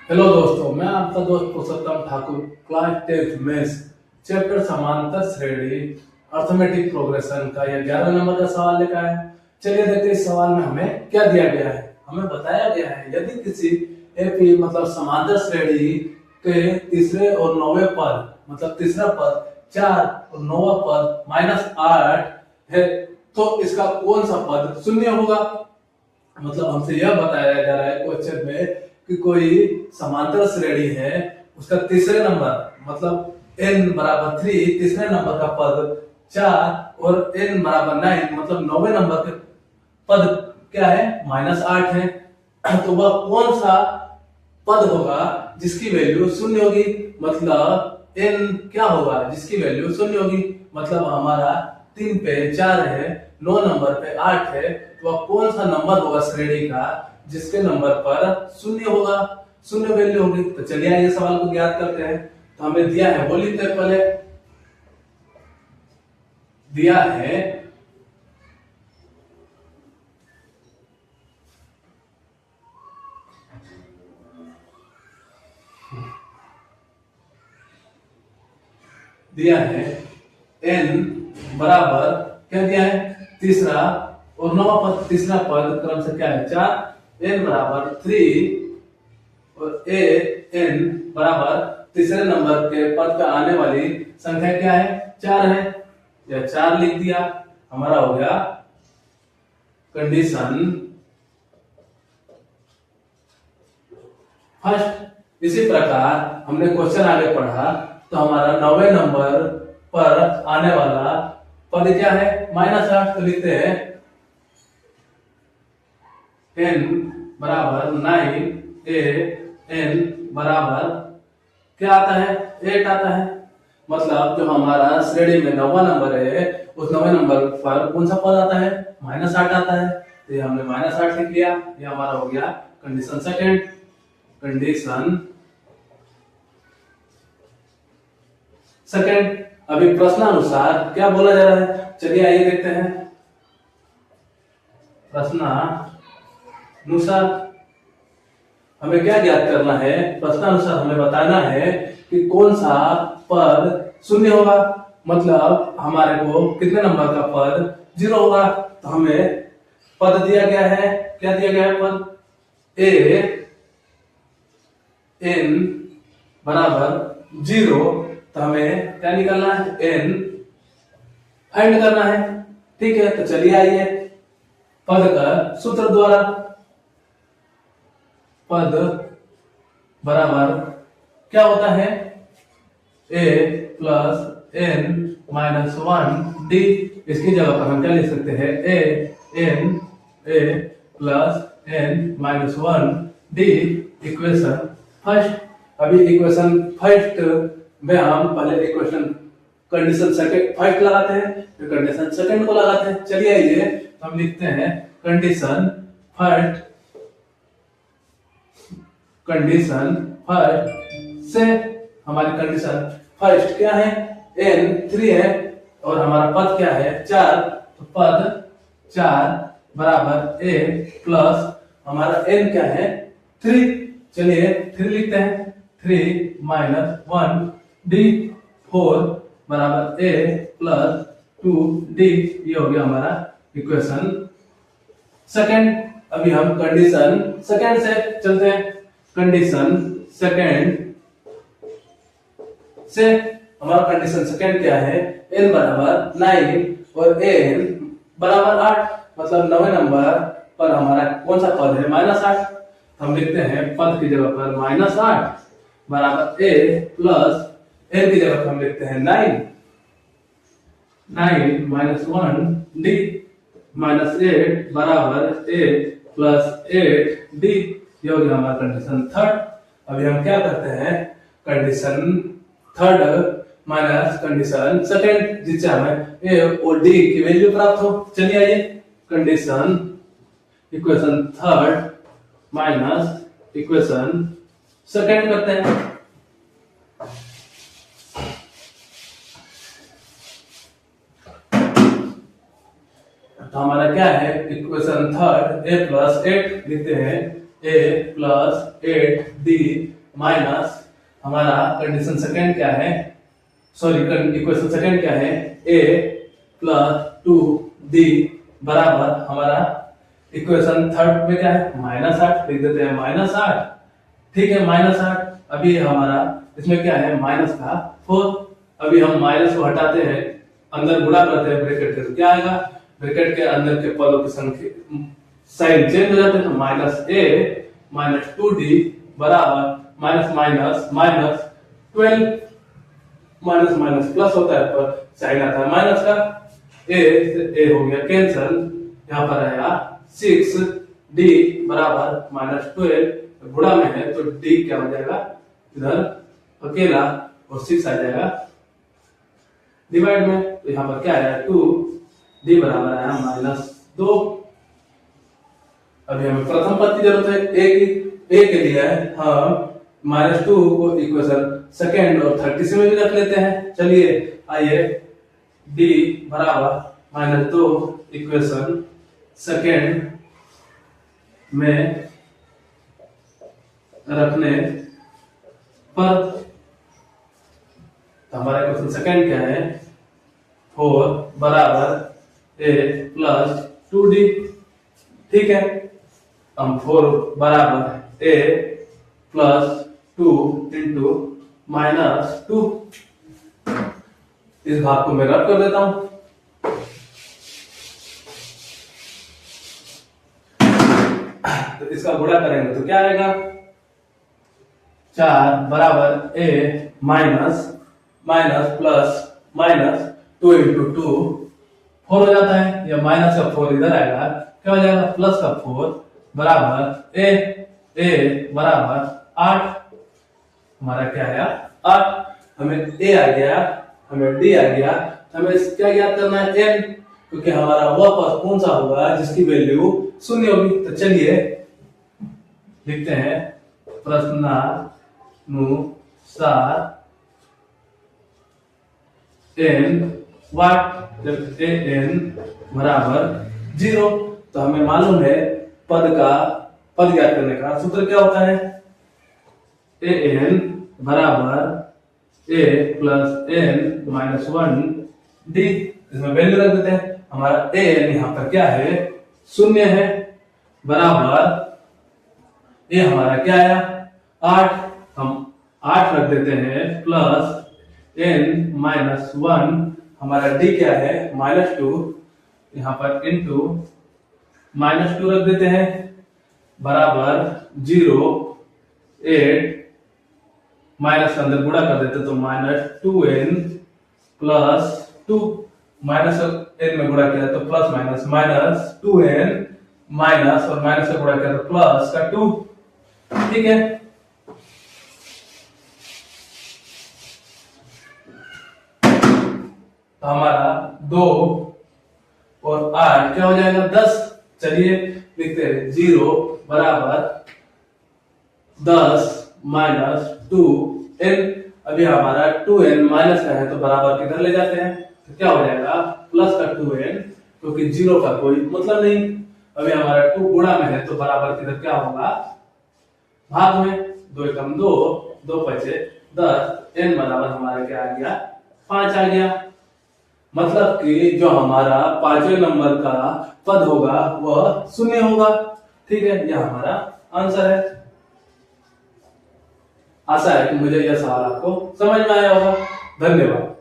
Hello दोस्तों, मैं आपका दोस्त Purushottam Thakur. Class 10th maths chapter समांतर श्रेणी अर्थमेटिक प्रोग्रेशन का यह 11 नंबर का सवाल लेकर आया है। चलिए देखते हैं इस सवाल में हमें क्या दिया गया है। हमें बताया गया है यदि किसी एपी मतलब समांतर श्रेणी के तीसरे और नौवें पद मतलब तीसरा पद 4 और नौवां पद -8 है तो इसका कौन सा पद शून्य होगा। मतलब हमसे यह बताया जा रहा है क्वेश्चन में कि कोई समांतर श्रेणी है, उसका तीसरे नंबर मतलब n बराबर 3 तीसरे नंबर का पद 4 और n बराबर 9 मतलब नौवे नंबर के पद क्या है -8 है। तो वह कौन सा पद होगा जिसकी वैल्यू शून्य होगी। मतलब n क्या होगा जिसकी वैल्यू शून्य होगी। मतलब हमारा 3 पे 4 है, 9 नंबर पे 8 है, तो वह कौन सा नंबर होगा श्रेणी का जिसके नंबर पर शून्य होगा, शून्य वैल्यू होगी। तो चलिए आइए सवाल को ज्ञात करते हैं। तो हमें दिया है, वो लिखते हैं पहले। दिया है n बराबर क्या दिया है तीसरा और नौवां पद। तीसरा पद क्रम से क्या है 4, n बराबर 3 और n बराबर तीसरे नंबर के पद पे आने वाली संख्या क्या है 4 है। या 4 लिख दिया, हमारा हो गया कंडीशन फर्स्ट। इसी प्रकार हमने क्वेश्चन आगे पढ़ा तो हमारा 9वें नंबर पर आने वाला पद क्या है -8। तो लिखते हैं n बराबर 9 n बराबर क्या आता है 8 आता है। मतलब जो हमारा श्रेणी में 9वां नंबर है उस 9वें नंबर पर कौन सा पद आता है -8 आता है। तो ये हमने -8 लिख लिया। ये हमारा हो गया कंडीशन सेकंड। Condition second. अभी प्रश्नानुसार क्या बोला जा रहा है, चलिए आइए देखते हैं। प्रश्नानुसार हमें क्या ज्ञात करना है। प्रश्नानुसार हमें बताना है कि कौन सा पद शून्य होगा। मतलब हमारे को कितने नंबर का पद 0 होगा। तो हमें पद दिया गया है, क्या दिया गया है पद n बराबर 0। तो हमें क्या निकालना है n फाइंड करना है। ठीक है, तो चलिए आइए पद का सूत्र द्वारा। पद बराबर क्या होता है a plus n minus 1 d। इसकी जगह पर हम क्या लिख सकते हैं a plus n minus 1 d equation first. अभी इक्वेशन फर्स्ट में हम पहले इक्वेशन कंडीशन सेकंड फर्स्ट लगाते हैं, फिर कंडीशन सेकंड को लगाते हैं। चलिए आइए हम लिखते हैं कंडीशन फर्स्ट। कंडीशन फर्स्ट से हमारी कंडीशन फर्स्ट क्या है n 3 है और हमारा पद क्या है 4। तो पद 4 बराबर a प्लस हमारा n क्या है 3। चलिए 3 लिखते हैं 3 माइनस 1 d 4 बराबर a प्लस 2 d। ये हो गया हमारा इक्वेशन सेकंड। अभी हम कंडीशन सेकंड से चलते हैं। कंडीशन सेकंड से हमारा कंडीशन सेकंड क्या है n बराबर 9 और n बराबर 8। मतलब 9वें नंबर पर हमारा कौन सा पद है -8। हम लिखते हैं पद की जगह पर -8 बराबर a प्लस n की जगह पर हम लिखते हैं 9 माइनस 1 d माइनस 8 बराबर a प्लस 8 d। ये हो गया हमारा कंडीशन थर्ड। अभी हम क्या करते हैं condition third minus condition second जिससे हमें a और d की वैल्यू प्राप्त हो। चलिए आइए condition equation third minus equation second करते हैं। तो हमारा क्या है इक्वेशन थर्ड a प्लस 8 लिखते हैं a प्लस 8 d माइनस हमारा कंडीशन सेकेंड क्या है, सॉरी इक्वेशन सेकेंड क्या है, a प्लस 2d बराबर हमारा इक्वेशन थर्ड में क्या है, -8 लिख देते हैं, -8। ठीक है, -8। अभी हमारा इसमें क्या है, माइनस का 4। अभी हम माइनस को हटाते हैं, अंदर गुणा करते हैं ब्रैकेट के, तो क्या आएगा, ब्रैकेट के अंदर के पदों की संख्या साइन चेंज हो जाते हैं, तो -a माइनस 2d बराबर minus minus minus 12 minus minus plus होता है, पर साइन आता है माइनस का, ए हो गया कैंसल, यहाँ पर आया 6d बराबर -12, गुणा में है तो d क्या हो जाएगा, इधर अकेला और 6 आ जाएगा डिवाइड में, तो यहाँ पर क्या आया 2d बराबर आया -2। अभी हमें प्रथम पद की जरूरत है, ए के लिए हम -2 को इक्वेशन सेकेंड और थर्ड तीसरे में भी रख लेते हैं। चलिए आइए d बराबर -2 इक्वेशन सेकेंड में रखने पर हमारा इक्वेशन सेकेंड क्या है, 4 बराबर a प्लस 2d। ठीक है, हम 4 बराबर a प्लस 2 इंटू -2, इस भाग को मैं रद्द कर देता हूं। तो इसका गुणा करेंगे तो क्या आएगा, 4 बराबर a minus minus plus minus 2 into 2 4 हो जाता है, या माइनस का 4 इधर आएगा, क्या हो जाएगा, प्लस का 4 बराबर a बराबर 8। हमारा क्या आया 8। हमें a आ गया, हमें d आ गया, हमें क्या ज्ञात करना है, n, क्योंकि हमारा वह पद कौन सा होगा जिसकी वैल्यू 0 होगी। तो चलिए लिखते हैं प्रश्नानुसार n वाट, जब n बराबर 0, तो हमें मालूम है पद ज्ञात करने का सूत्र क्या होता है, an बराबर a plus n minus 1d। इसमें वैल्यू रख देते हैं, हमारा an यहाँ पर क्या है, 0 है, बराबर ये हमारा क्या आया 8, हम 8 रख देते हैं, प्लस n माइनस 1, हमारा d क्या है -2, यहाँ पर इंटू -2 रख देते हैं, बराबर 0 8 माइनस के अंदर गुणा कर देते तो -2n प्लस 2, माइनस n में गुणा किया तो plus minus minus 2n minus और माइनस से गुणा किया तो प्लस का 2। ठीक है, तो हमारा 2 और 8 क्या हो जाएगा 10। चलिए लिखते हैं 0 बराबर 10 माइनस 2n। अभी हमारा 2n माइनस का है तो बराबर किधर ले जाते हैं, तो क्या हो जाएगा प्लस का 2n, क्योंकि 0 का कोई मतलब नहीं। अभी हमारा 2 गुणा में है तो बराबर किधर क्या होगा, भाग में, 2 एकम 2, 2 पचे 10, n बराबर हमारा क्या आ गया 5 आ गया। मतलब कि जो हमारा 5वें नंबर का पद होगा वह 0 होगा। ठीक है, यह हमारा आंसर है। आशा है कि मुझे यह सवाल आपको समझ में आया होगा। धन्यवाद।